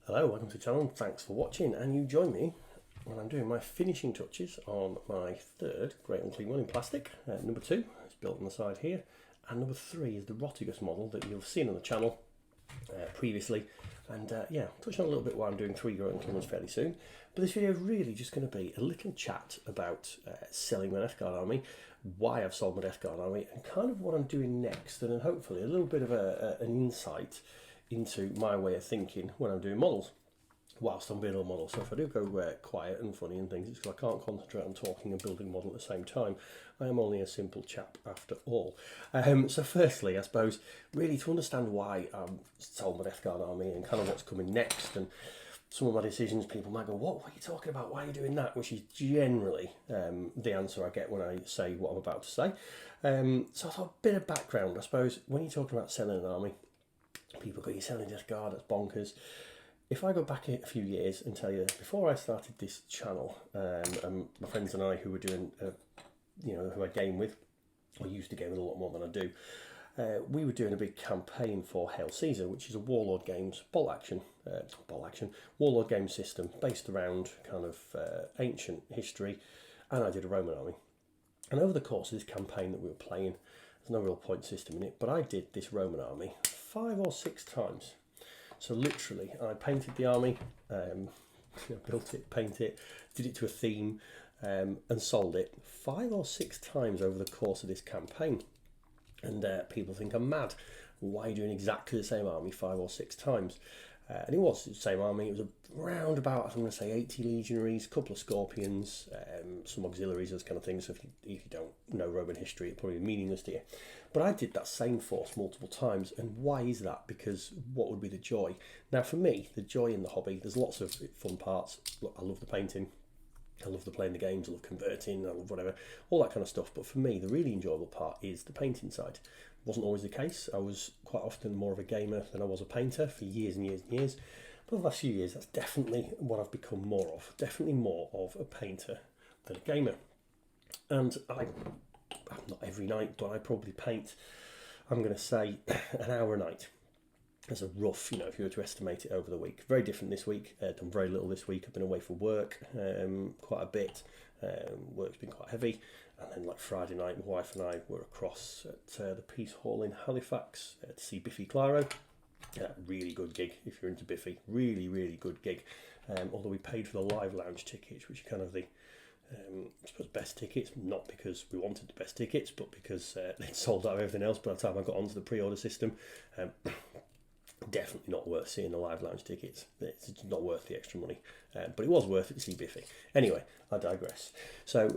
Hello, welcome to the channel. Thanks for watching, and you join me when I'm doing my finishing touches on my third Great Unclean One in plastic. Number 2 is built on the side here, and number 3 is the Rotigus model that you've seen on the channel previously. And yeah, touch on a little bit why I'm doing 3 Great Unclean Ones fairly soon. But this video is really just going to be a little chat about selling my Death Guard army, why I've sold my Death Guard army, and kind of what I'm doing next, and then hopefully a little bit of an insight into my way of thinking when I'm doing models whilst I'm building a model. So if I do go quiet and funny and things, it's because I can't concentrate on talking and building a model at the same time. I am only a simple chap after all. So firstly, I suppose, really to understand why I've sold my Death Guard army and kind of what's coming next, and some of my decisions, people might go, what are you talking about? Why are you doing that? Which is generally the answer I get when I say what I'm about to say. So I thought a bit of background, I suppose, when you're talking about selling an army, people go, you're selling Death Guard, that's bonkers. If I go back a few years and tell you, before I started this channel, and my friends and I who were doing, who I game with, or used to game with a lot more than I do, we were doing a big campaign for Hail Caesar, which is a Warlord Games Warlord game system based around kind of ancient history, and I did a Roman army. And over the course of this campaign that we were playing, there's no real point system in it, but I did this Roman army 5 or 6 times. So literally, I painted the army, built it, painted it, did it to a theme, and sold it 5 or 6 times over the course of this campaign. And people think I'm mad. Why are you doing exactly the same army 5 or 6 times? And it was the same army. It was around about, I'm going to say, 80 legionaries, a couple of scorpions, some auxiliaries, those kind of things. So if you don't know Roman history, it's probably meaningless to you. But I did that same force multiple times. And why is that? Because what would be the joy? Now, for me, the joy in the hobby, there's lots of fun parts. Look, I love the painting. I love the playing the games, I love converting, I love whatever, all that kind of stuff. But for me, the really enjoyable part is the painting side. Wasn't always the case. I was quite often more of a gamer than I was a painter for years and years and years. But the last few years, that's definitely what I've become more of. Definitely more of a painter than a gamer. And not every night, but I probably paint, I'm going to say, an hour a night. As a rough, if you were to estimate it over the week. Very different this week. Done very little this week. I've been away for work quite a bit. Work's been quite heavy. And then like Friday night, my wife and I were across at the Peace Hall in Halifax to see Biffy Clyro. Really good gig if you're into Biffy. Really, really good gig. Although we paid for the live lounge tickets, which are kind of the I suppose best tickets, not because we wanted the best tickets, but because they'd sold out of everything else by the time I got onto the pre-order system. Definitely not worth seeing the live lounge tickets. It's not worth the extra money, but it was worth it to see Biffy. Anyway, I digress. So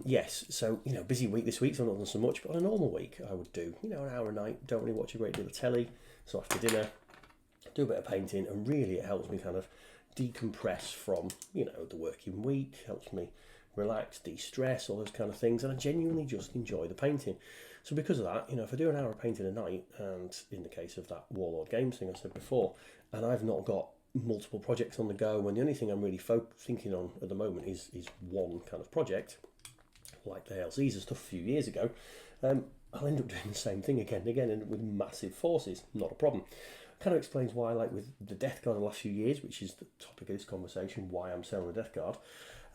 yes, so busy week this week, so I've not done so much. But on a normal week, I would do an hour a night. Don't really watch a great deal of telly. So after dinner, do a bit of painting, and really it helps me kind of decompress from the working week. Helps me relax, de-stress, all those kind of things, and I genuinely just enjoy the painting. So because of that, if I do an hour of painting a night, and in the case of that Warlord Games thing I said before, and I've not got multiple projects on the go, and the only thing I'm really thinking on at the moment is one kind of project, like the Hail Caesar stuff a few years ago, I'll end up doing the same thing again and again, and with massive forces, not a problem. Kind of explains why, like with the Death Guard the last few years, which is the topic of this conversation, why I'm selling the Death Guard.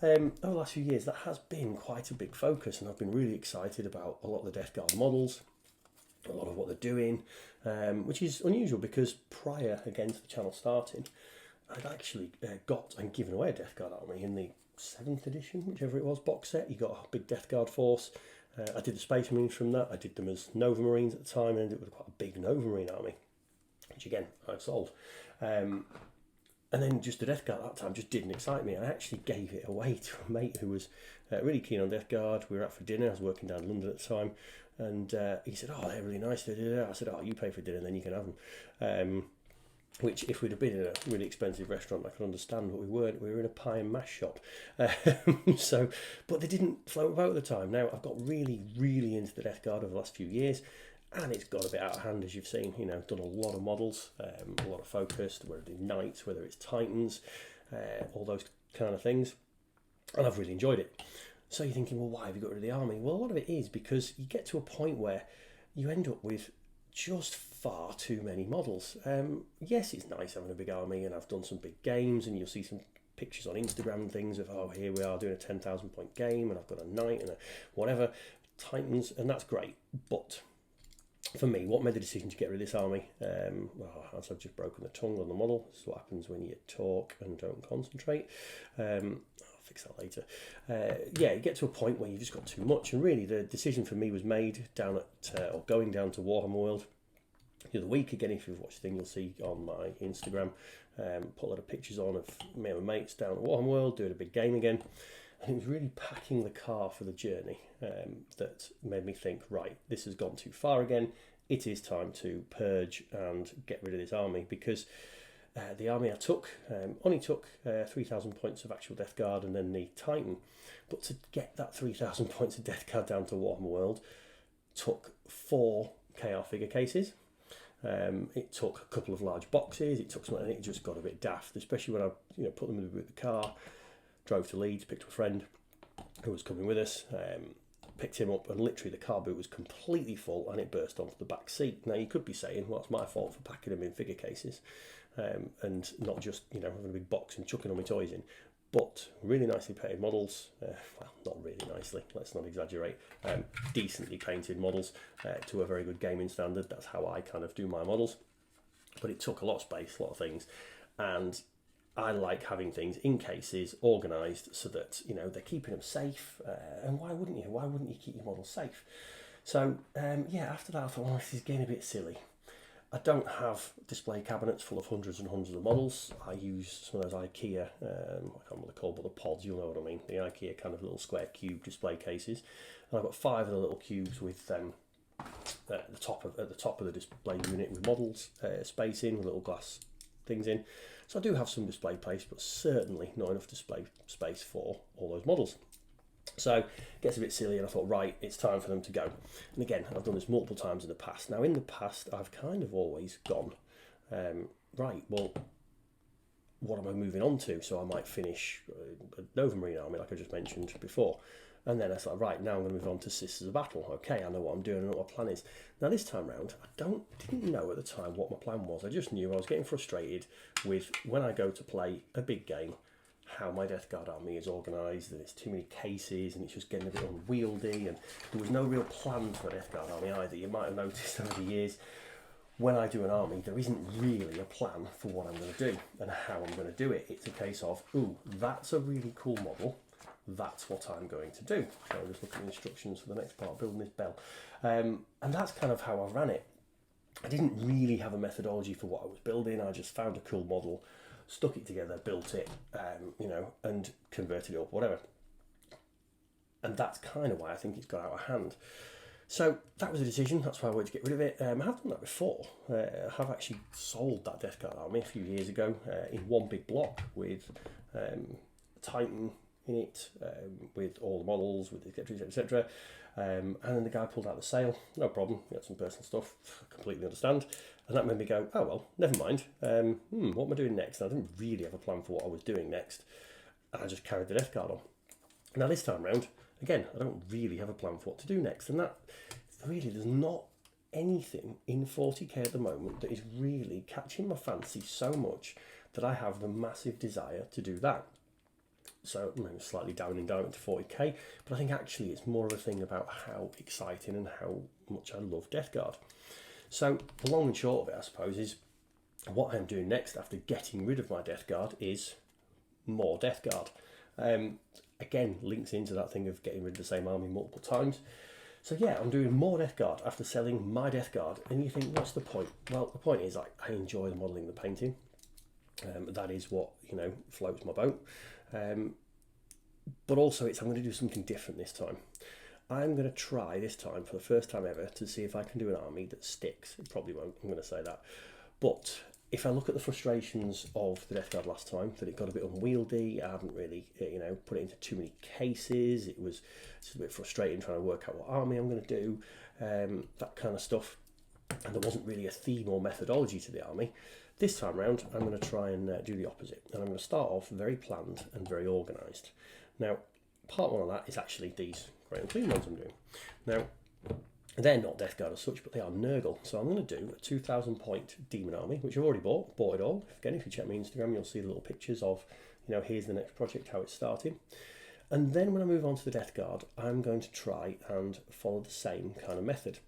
Over the last few years, that has been quite a big focus, and I've been really excited about a lot of the Death Guard models, a lot of what they're doing, which is unusual because prior, again, to the channel starting, I'd actually got and given away a Death Guard army in the 7th edition, whichever it was, box set. You got a big Death Guard force. I did the Space Marines from that. I did them as Nova Marines at the time, and ended up with quite a big Nova Marine army, which again, I sold. And then just the Death Guard at that time just didn't excite me. I actually gave it away to a mate who was really keen on Death Guard. We were out for dinner. I was working down in London at the time. And he said, oh, they're really nice. I said, oh, you pay for dinner, then you can have them. Which, if we'd have been in a really expensive restaurant, I could understand, but we weren't. We were in a pie and mash shop. But they didn't float about at the time. Now, I've got really, really into the Death Guard over the last few years. And it's got a bit out of hand, as you've seen. Done a lot of models, a lot of focus, whether it's Knights, whether it's Titans, all those kind of things. And I've really enjoyed it. So you're thinking, well, why have you got rid of the army? Well, a lot of it is because you get to a point where you end up with just far too many models. Yes, it's nice having a big army, and I've done some big games, and you'll see some pictures on Instagram and things of, oh, here we are doing a 10,000 point game, and I've got a knight and a whatever, Titans, and that's great. But for me, what made the decision to get rid of this army? Well, as I've just broken the tongue on the model, this is what happens when you talk and don't concentrate. I'll fix that later. Yeah, you get to a point where you've just got too much, and really the decision for me was made down at, or going down to Warhammer World the other week. Again, if you've watched the thing, you'll see on my Instagram, put a lot of pictures on of me and my mates down at Warhammer World doing a big game again. And it was really packing the car for the journey that made me think, right, this has gone too far again. It is time to purge and get rid of this army, because the army I took only took 3,000 points of actual Death Guard and then the Titan. But to get that 3,000 points of Death Guard down to Warhammer World took 4 KR figure cases. It took a couple of large boxes. It took something, and it just got a bit daft, especially when I put them in the car. Drove to Leeds, picked up a friend who was coming with us, picked him up, and literally the car boot was completely full and it burst onto the back seat. Now you could be saying, well, it's my fault for packing them in figure cases and not just having a big box and chucking all my toys in. But really nicely painted models, well, not really nicely, let's not exaggerate, decently painted models to a very good gaming standard. That's how I kind of do my models. But it took a lot of space, a lot of things, and I like having things in cases, organised, so that they're keeping them safe. And why wouldn't you? Why wouldn't you keep your models safe? So yeah, after that I thought, well, this is getting a bit silly. I don't have display cabinets full of hundreds and hundreds of models. I use some of those IKEA, I can't remember what they're called, but the pods, you'll know what I mean. The IKEA kind of little square cube display cases. And I've got 5 of the little cubes with at the top of the display unit with models space in, with little glass things in. So I do have some display space, but certainly not enough display space for all those models. So it gets a bit silly, and I thought, right, it's time for them to go. And again, I've done this multiple times in the past. Now, in the past, I've kind of always gone, right, well, what am I moving on to? So I might finish a Nova Marine army, like I just mentioned before. And then I thought, right, now I'm going to move on to Sisters of Battle. Okay, I know what I'm doing and what my plan is. Now, this time round, I didn't know at the time what my plan was. I just knew I was getting frustrated with, when I go to play a big game, how my Death Guard army is organised, and it's too many cases, and it's just getting a bit unwieldy, and there was no real plan for a Death Guard army either. You might have noticed over the years, when I do an army, there isn't really a plan for what I'm going to do and how I'm going to do it. It's a case of, ooh, that's a really cool model. That's what I'm going to do. So I'm just looking at the instructions for the next part, building this bell. And that's kind of how I ran it. I didn't really have a methodology for what I was building. I just found a cool model, stuck it together, built it, and converted it up, whatever. And that's kind of why I think it's got out of hand. So that was a decision. That's why I wanted to get rid of it. I have done that before. I have actually sold that Death Guard army a few years ago in one big block with Titan in it, with all the models, with etc, etc. And then the guy pulled out the sale. No problem. He had some personal stuff. Completely understand. And that made me go, oh well, never mind. What am I doing next? And I didn't really have a plan for what I was doing next. And I just carried the Death Guard on. Now this time round, again, I don't really have a plan for what to do next. And that really, there's not anything in 40k at the moment that is really catching my fancy so much that I have the massive desire to do that. So maybe slightly downing down into 40k, but I think actually it's more of a thing about how exciting and how much I love Death Guard. So the long and short of it, I suppose, is what I'm doing next after getting rid of my Death Guard is more Death Guard. Again, links into that thing of getting rid of the same army multiple times. So yeah, I'm doing more Death Guard after selling my Death Guard. And you think, what's the point? Well, the point is I enjoy the modelling, the painting. That is what, floats my boat. But also I'm going to do something different this time. I'm going to try this time, for the first time ever, to see if I can do an army that sticks. It probably won't, I'm going to say that. But if I look at the frustrations of the Death Guard last time, that it got a bit unwieldy, I haven't really, put it into too many cases. It was just a bit frustrating trying to work out what army I'm going to do, that kind of stuff. And there wasn't really a theme or methodology to the army. This time round, I'm going to try and do the opposite. And I'm going to start off very planned and very organised. Now, part one of that is actually these grey and clean ones I'm doing. Now, They're not Death Guard as such, but they are Nurgle. So I'm going to do a 2,000 point Demon Army, which I've already bought it all. Again, if you check my Instagram, you'll see the little pictures of, here's the next project, how it's starting. And then when I move on to the Death Guard, I'm going to try and follow the same kind of method,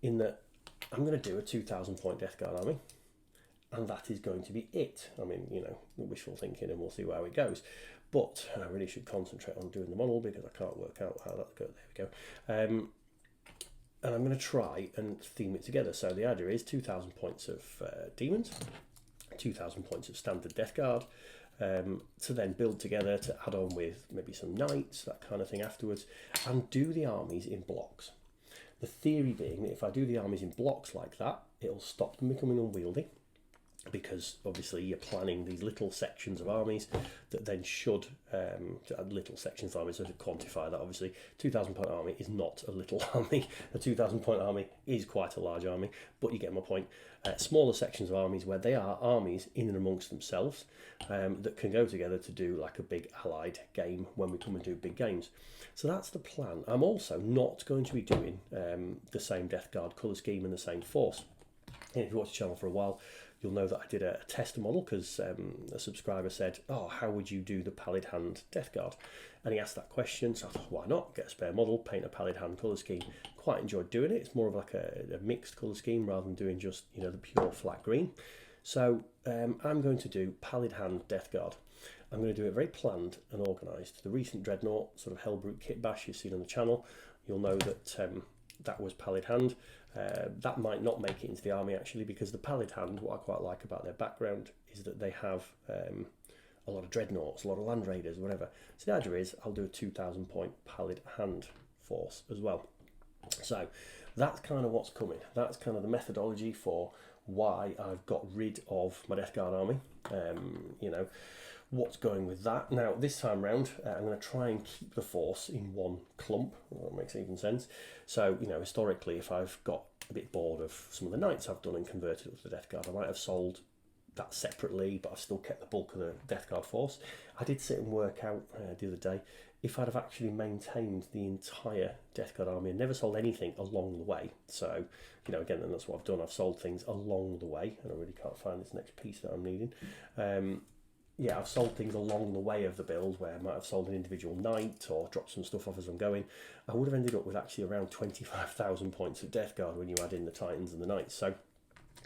in that I'm going to do a 2,000 point Death Guard army, and that is going to be it. I mean, wishful thinking, and we'll see how it goes. But I really should concentrate on doing the model, because I can't work out how that goes. There we go. And I'm going to try and theme it together. So the idea is 2,000 points of demons, 2,000 points of standard Death Guard, to then build together to add on with maybe some knights, that kind of thing afterwards, and do the armies in blocks. The theory being that if I do the armies in blocks like that, it'll stop them becoming unwieldy, because obviously you're planning these little sections of armies that then should little sections of armies, so to quantify that, obviously 2,000 point army is not a little army. A 2,000 point army is quite a large army, but you get my point. Smaller sections of armies where they are armies in and amongst themselves, that can go together to do like a big allied game when we come and do big games. So that's the plan. I'm also not going to be doing the same Death Guard colour scheme and the same force. And if you watch the channel for a while, you'll know that I did a test model, because a subscriber said, oh, how would you do the Pallid Hand Death Guard? And he asked that question, so I thought, why not? Get a spare model, paint a Pallid Hand colour scheme. Quite enjoyed doing it. It's more of like a mixed colour scheme rather than doing just, the pure flat green. So I'm going to do Pallid Hand Death Guard. I'm going to do it very planned and organised. The recent Dreadnought sort of Hellbrute kit bash you've seen on the channel, you'll know that that was Pallid Hand. That might not make it into the army actually, because the Pallid Hand, what I quite like about their background is that they have a lot of Dreadnoughts, a lot of Land Raiders, whatever. So the idea is I'll do a 2,000 point Pallid Hand force as well. So that's kind of what's coming. That's kind of the methodology for why I've got rid of my Death Guard army. What's going with that. Now, this time round, I'm going to try and keep the force in one clump. Well, that makes even sense. So, historically, if I've got a bit bored of some of the knights I've done and converted up to the Death Guard, I might have sold that separately, but I've still kept the bulk of the Death Guard force. I did sit and work out the other day if I'd have actually maintained the entire Death Guard army and never sold anything along the way. So, again, and that's what I've done. I've sold things along the way, and I really can't find this next piece that I'm needing. Yeah, I've sold things along the way of the build, where I might have sold an individual knight or dropped some stuff off as I'm going. I would have ended up with actually around 25,000 points of Death Guard when you add in the Titans and the Knights. So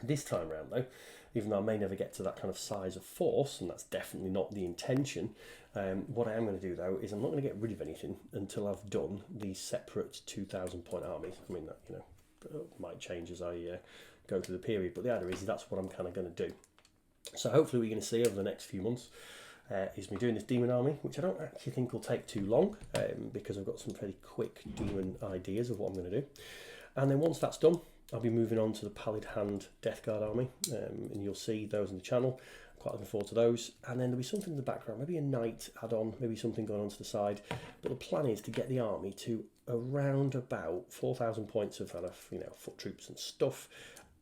this time round, though, even though I may never get to that kind of size of force, and that's definitely not the intention, what I am going to do, though, is I'm not going to get rid of anything until I've done these separate 2,000 point armies. I mean, that might change as I go through the period, but the idea is that's what I'm kind of going to do. So hopefully we're going to see over the next few months is me doing this demon army, which I don't actually think will take too long, because I've got some pretty quick demon ideas of what I'm going to do. And then once that's done, I'll be moving on to the Pallid Hand Death Guard army, and you'll see those on the channel. I'm quite looking forward to those. And then there'll be something in the background, maybe a knight add-on, maybe something going on to the side. But the plan is to get the army to around about 4,000 points of kind of foot troops and stuff.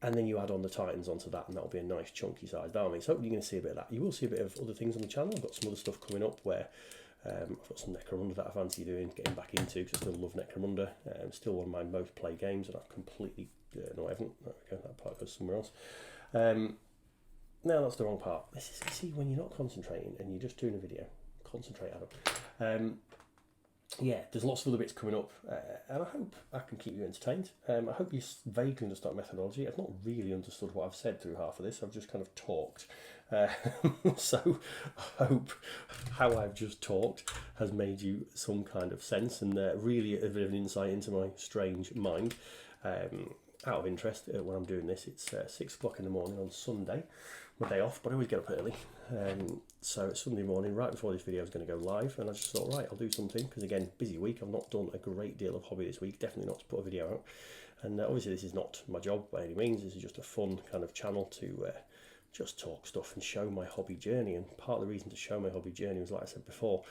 And then you add on the Titans onto that, and that'll be a nice chunky sized army. So hopefully you're going to see a bit of that. You will see a bit of other things on the channel. I've got some other stuff coming up where I've got some Necromunda that I fancy doing, getting back into, because I still love Necromunda. Still one of my most played games, and I've completely... no, I haven't. There we go, that part goes somewhere else. No, that's the wrong part. This is, you see, when you're not concentrating and you're just doing a video, concentrate, Adam. Yeah, there's lots of other bits coming up, and I hope I can keep you entertained. I hope you vaguely understand methodology. I've not really understood what I've said through half of this. I've just kind of talked. So I hope how I've just talked has made you some kind of sense, and really a bit of an insight into my strange mind. Out of interest, when I'm doing this, it's 6 o'clock in the morning on Sunday, my day off, but I always get up early. So it's Sunday morning, right before this video is going to go live, and I just thought, right, I'll do something, because again, busy week. I've not done a great deal of hobby this week, definitely not to put a video out. And obviously this is not my job by any means. This is just a fun kind of channel to just talk stuff and show my hobby journey. And part of the reason to show my hobby journey was, like I said before,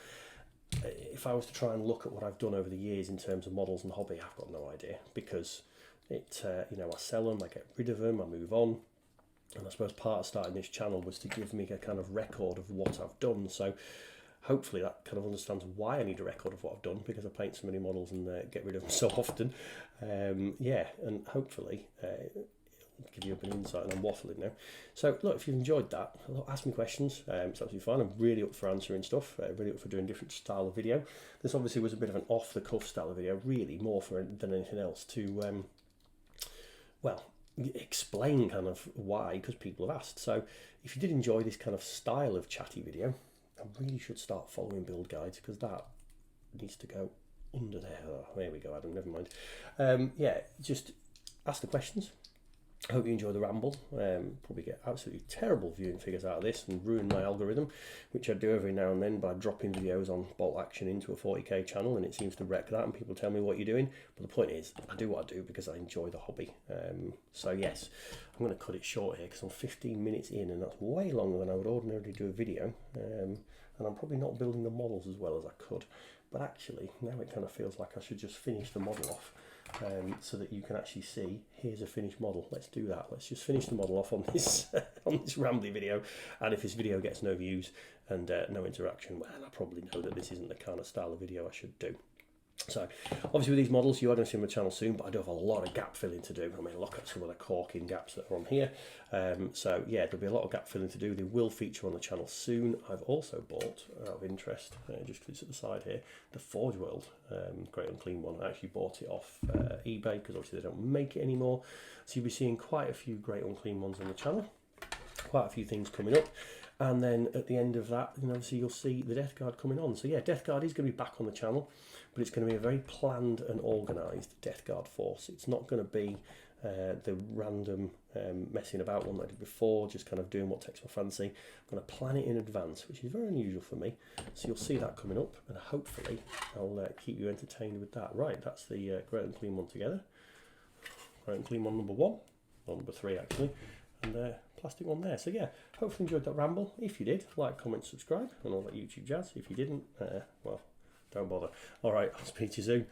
if I was to try and look at what I've done over the years in terms of models and hobby, I've got no idea, because it, I sell them, I get rid of them, I move on. And I suppose part of starting this channel was to give me a kind of record of what I've done. So hopefully that kind of understands why I need a record of what I've done, because I paint so many models and get rid of them so often. Yeah, and hopefully give you a bit of insight, and I'm waffling now. So look, if you've enjoyed that, ask me questions. It's absolutely fine. I'm really up for answering stuff, really up for doing different style of video. This obviously was a bit of an off-the-cuff style of video, really more than anything else, to well, explain kind of why, because people have asked. So if you did enjoy this kind of style of chatty video, I really should start following build guides, because that needs to go under there. Oh, there we go, Adam, never mind. Yeah, just ask the questions. I hope you enjoy the ramble. Probably get absolutely terrible viewing figures out of this and ruin my algorithm, which I do every now and then by dropping videos on bolt action into a 40k channel, and it seems to wreck that, and people tell me what you're doing. But the point is, I do what I do because I enjoy the hobby. So yes, I'm going to cut it short here because I'm 15 minutes in, and that's way longer than I would ordinarily do a video. And I'm probably not building the models as well as I could. But actually, now it kind of feels like I should just finish the model off. So that you can actually see, here's a finished model. Let's do that. Let's just finish the model off on this on this rambly video. And if this video gets no views and no interaction, well, I probably know that this isn't the kind of style of video I should do. So obviously with these models, you are going to see my channel soon, but I do have a lot of gap filling to do. I mean, look at some of the corking gaps that are on here. So yeah, there'll be a lot of gap filling to do. They will feature on the channel soon. I've also bought, out of interest, just because it's at the side here, the Forge World Great Unclean one. I actually bought it off eBay, because obviously they don't make it anymore. So you'll be seeing quite a few Great Unclean ones on the channel. Quite a few things coming up. And then at the end of that, obviously you'll see the Death Guard coming on. So yeah, Death Guard is going to be back on the channel, but it's going to be a very planned and organised Death Guard force. It's not going to be the random messing about one that I did before, just kind of doing what takes my fancy. I'm going to plan it in advance, which is very unusual for me. So you'll see that coming up, and hopefully I'll keep you entertained with that. Right, that's the Great Unclean one together. Great Unclean one number 1, or number 3 actually. And plastic one there. So yeah, hopefully enjoyed that ramble. If you did, like, comment, subscribe, and all that YouTube jazz. If you didn't, well, don't bother. All right, I'll speak to you soon.